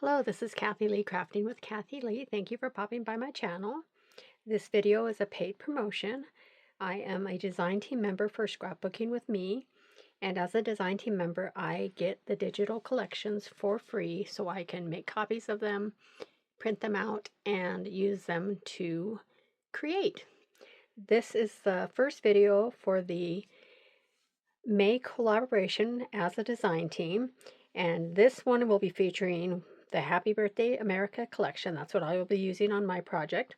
Hello, this is Kathi Lee, Crafting with Kathi Lee. Thank you for popping by my channel. This video is a paid promotion. I am a design team member for Scrapbooking with Me, and as a design team member, I get the digital collections for free so I can make copies of them, print them out, and use them to create. This is the first video for the May collaboration as a design team, and this one will be featuring the Happy Birthday America collection. That's what I will be using on my project.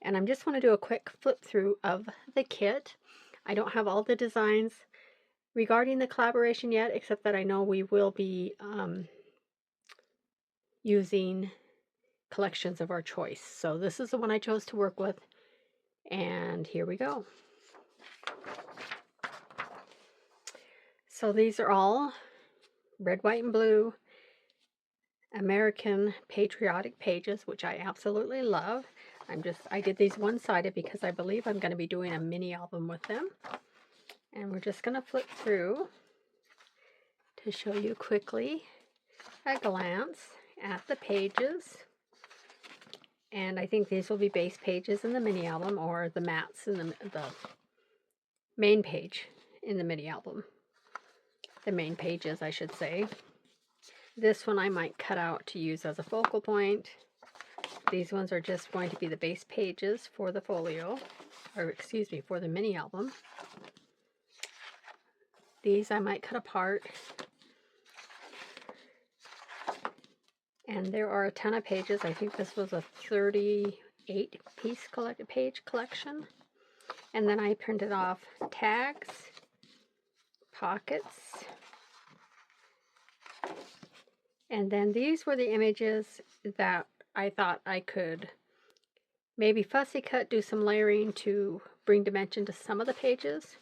And I'm just want to do a quick flip through of the kit. I don't have all the designs regarding the collaboration yet, except that I know we will be using collections of our choice. So this is the one I chose to work with, and here we go. So these are all red, white, and blue American patriotic pages, which I absolutely love. I did these one-sided because I believe I'm going to be doing a mini album with them. And we're just going to flip through to show you quickly a glance at the pages. And I think these will be base pages in the mini album, or the mats in the main page in the mini album. The main pages, I should say. This one I might cut out to use as a focal point. These ones are just going to be the base pages for the folio, or excuse me, for the mini album. These I might cut apart. And there are a ton of pages. I think this was a 38-piece page collection. And then I printed off tags, pockets, and then these were the images that I thought I could maybe fussy cut, do some layering to bring dimension to some of the pages,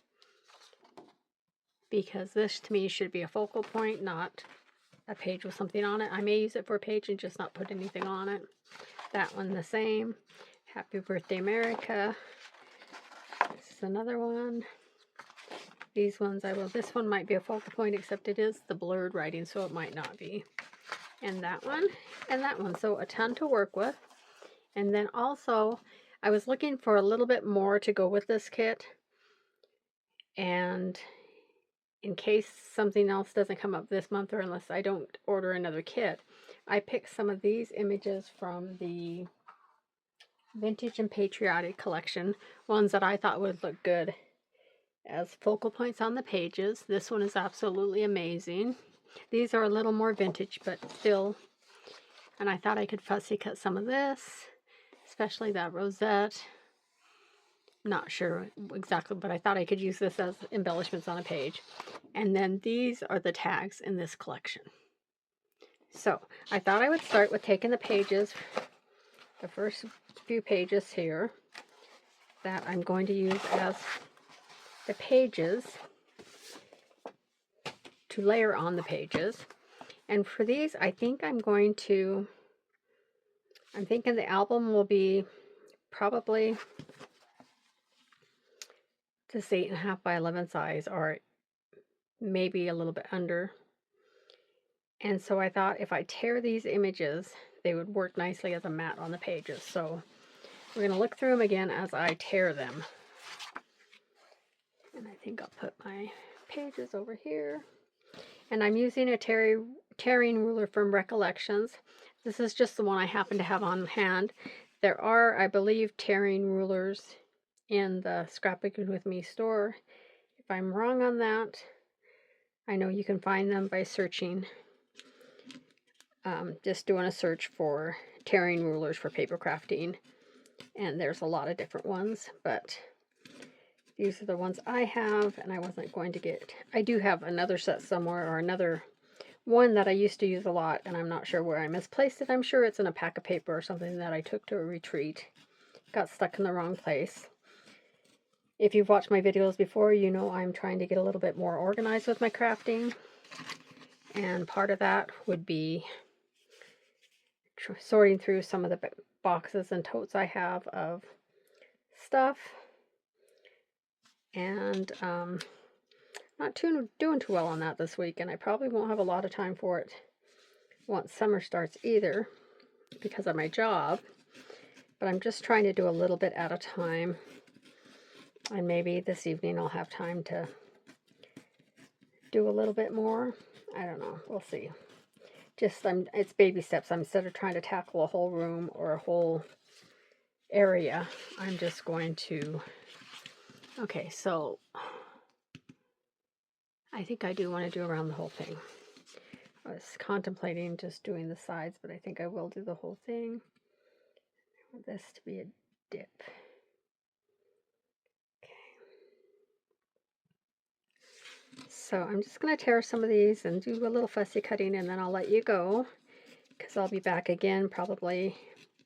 because this to me should be a focal point, not a page with something on it. I may use it for a page and just not put anything on it. That one the same. Happy Birthday America. This is another one. These ones this one might be a focal point, except it is the blurred writing, so it might not be. And that one, and that one. So a ton to work with. And then also, I was looking for a little bit more to go with this kit. And in case something else doesn't come up this month, or unless I don't order another kit, I picked some of these images from the Vintage and Patriotic collection, ones that I thought would look good as focal points on the pages. This one is absolutely amazing. These are a little more vintage, but still, and I thought I could fussy cut some of this, especially that rosette. Not sure exactly, but I thought I could use this as embellishments on a page. And then these are the tags in this collection. So I thought I would start with taking the pages, the first few pages here, that I'm going to use as the pages to layer on the pages. And for these, I think I'm thinking the album will be probably this 8.5 by 11 size, or maybe a little bit under. And so I thought if I tear these images, they would work nicely as a mat on the pages. So we're going to look through them again as I tear them. And I think I'll put my pages over here. And I'm using a tearing ruler from Recollections. This is just the one I happen to have on hand. There are, I believe, tearing rulers in the Scrapbooking with Me store. If I'm wrong on that, I know you can find them by searching, just doing a search for tearing rulers for paper crafting. And there's a lot of different ones, but these are the ones I have, and I wasn't going to get. I do have another set somewhere, or another one that I used to use a lot, and I'm not sure where I misplaced it. I'm sure it's in a pack of paper or something that I took to a retreat. Got stuck in the wrong place. If you've watched my videos before, you know I'm trying to get a little bit more organized with my crafting. And part of that would be sorting through some of the boxes and totes I have of stuff. And not doing too well on that this week, and I probably won't have a lot of time for it once summer starts either because of my job, but I'm just trying to do a little bit at a time, and maybe this evening I'll have time to do a little bit more. I don't know, we'll see. Just it's baby steps. Instead of trying to tackle a whole room or a whole area, I'm just going to, okay, so I think I do want to do around the whole thing. I was contemplating just doing the sides, but I think I will do the whole thing. I want this to be a dip. Okay. So I'm just going to tear some of these and do a little fussy cutting, and then I'll let you go, because I'll be back again probably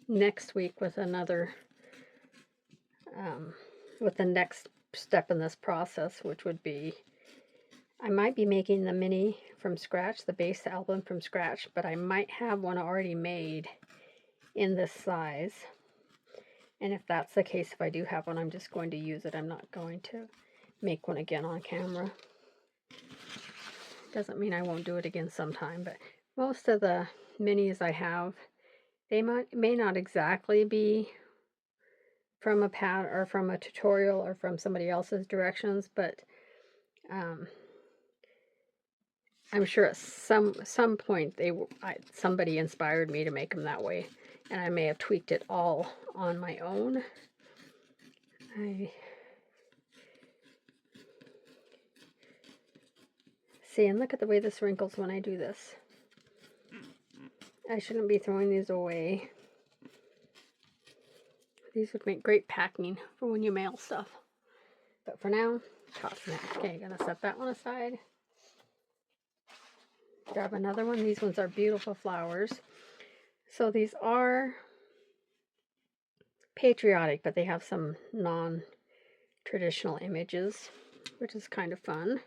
next week with another, with the next step in this process, which would be, I might be making the mini from scratch, the base album from scratch, but I might have one already made in this size. And if that's the case, if I do have one, I'm just going to use it. I'm not going to make one again on camera. Doesn't mean I won't do it again sometime, but most of the minis I have, they may not exactly be from a pad or from a tutorial or from somebody else's directions, but I'm sure at some point somebody inspired me to make them that way, and I may have tweaked it all on my own. See, and look at the way this wrinkles when I do this. I shouldn't be throwing these away. These would make great packing for when you mail stuff. But for now, tossing it. Okay, gonna set that one aside. Grab another one. These ones are beautiful flowers. So these are patriotic, but they have some non-traditional images, which is kind of fun.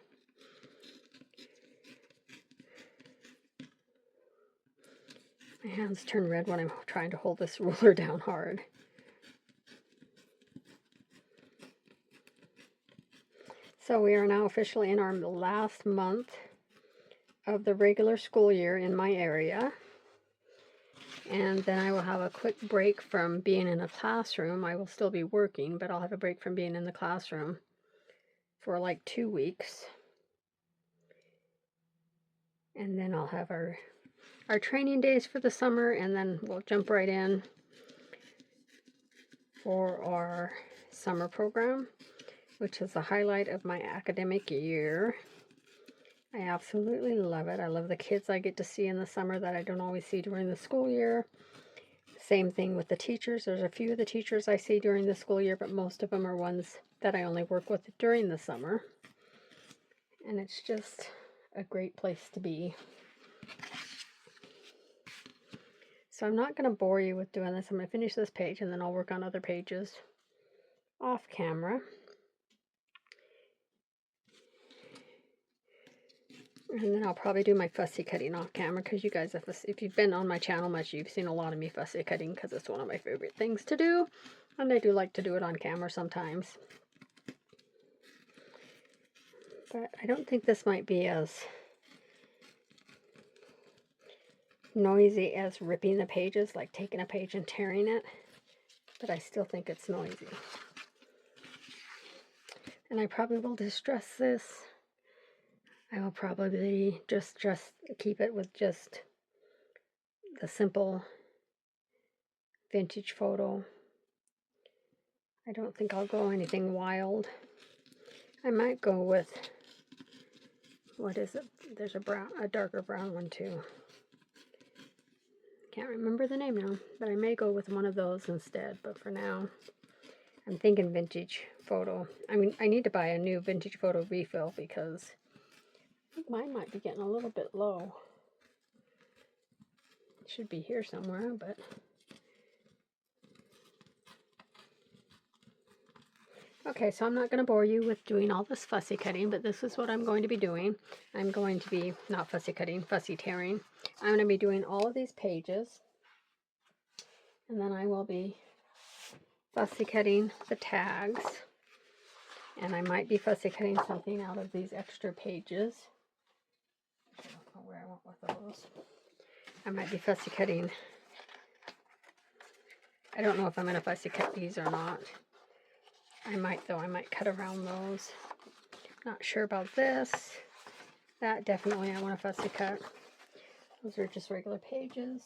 My hands turn red when I'm trying to hold this ruler down hard. So we are now officially in our last month of the regular school year in my area. And then I will have a quick break from being in a classroom. I will still be working, but I'll have a break from being in the classroom for like 2 weeks. And then I'll have our training days for the summer, and then we'll jump right in for our summer program, which is the highlight of my academic year. I absolutely love it. I love the kids I get to see in the summer that I don't always see during the school year. Same thing with the teachers. There's a few of the teachers I see during the school year, but most of them are ones that I only work with during the summer. And it's just a great place to be. So I'm not going to bore you with doing this. I'm going to finish this page, and then I'll work on other pages off camera. And then I'll probably do my fussy cutting off camera, because you guys, if you've been on my channel much, you've seen a lot of me fussy cutting, because it's one of my favorite things to do. And I do like to do it on camera sometimes. But I don't think this might be as noisy as ripping the pages, like taking a page and tearing it. But I still think it's noisy. And I probably will distress this. I will probably just keep it with just the simple vintage photo. I don't think I'll go anything wild. I might go with, what is it? There's a darker brown one too. Can't remember the name now, but I may go with one of those instead. But for now, I'm thinking vintage photo. I mean, I need to buy a new vintage photo refill, because I think mine might be getting a little bit low. It should be here somewhere, but okay, so I'm not going to bore you with doing all this fussy cutting, but this is what I'm going to be doing. I'm going to be, not fussy cutting, fussy tearing. I'm going to be doing all of these pages, and then I will be fussy cutting the tags, and I might be fussy cutting something out of these extra pages. I don't know where I went with those. I might be fussy cutting. I don't know if I'm going to fussy cut these or not. I might though. I might cut around those. Not sure about this. That definitely I want to fussy cut. Those are just regular pages.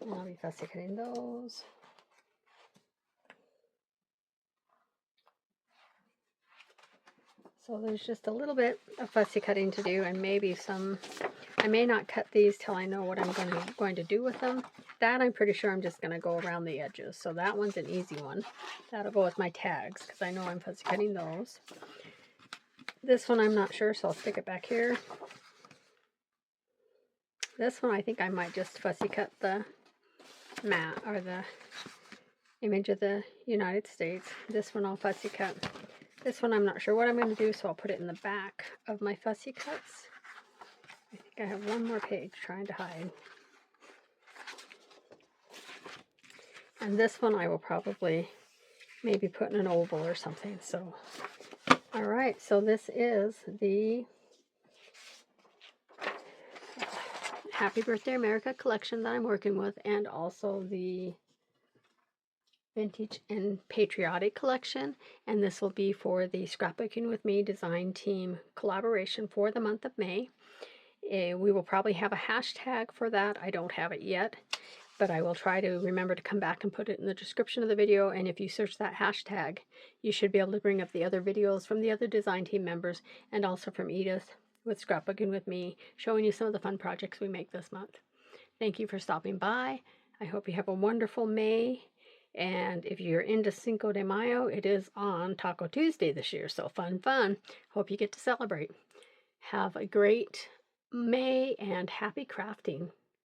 And I'll be fussy cutting those. So there's just a little bit of fussy cutting to do, and maybe some. I may not cut these till I know what I'm going to do with them. That I'm pretty sure I'm just going to go around the edges. So that one's an easy one. That'll go with my tags because I know I'm fussy cutting those. This one I'm not sure, so I'll stick it back here. This one I think I might just fussy cut the mat or the image of the United States. This one I'll fussy cut. This one I'm not sure what I'm going to do, so I'll put it in the back of my fussy cuts. I think I have one more page trying to hide. And this one I will probably maybe put in an oval or something. So, all right, so this is the Happy Birthday America collection that I'm working with, and also the Vintage and Patriotic collection, and this will be for the Scrapbooking with Me design team collaboration for the month of May. We will probably have a hashtag for that. I don't have it yet, but I will try to remember to come back and put it in the description of the video, and if you search that hashtag, you should be able to bring up the other videos from the other design team members, and also from Edith with Scrapbooking with Me, showing you some of the fun projects we make this month. Thank you for stopping by. I hope you have a wonderful May. And if you're into Cinco de Mayo, it is on Taco Tuesday this year, so fun, fun. Hope you get to celebrate. Have a great May and happy crafting.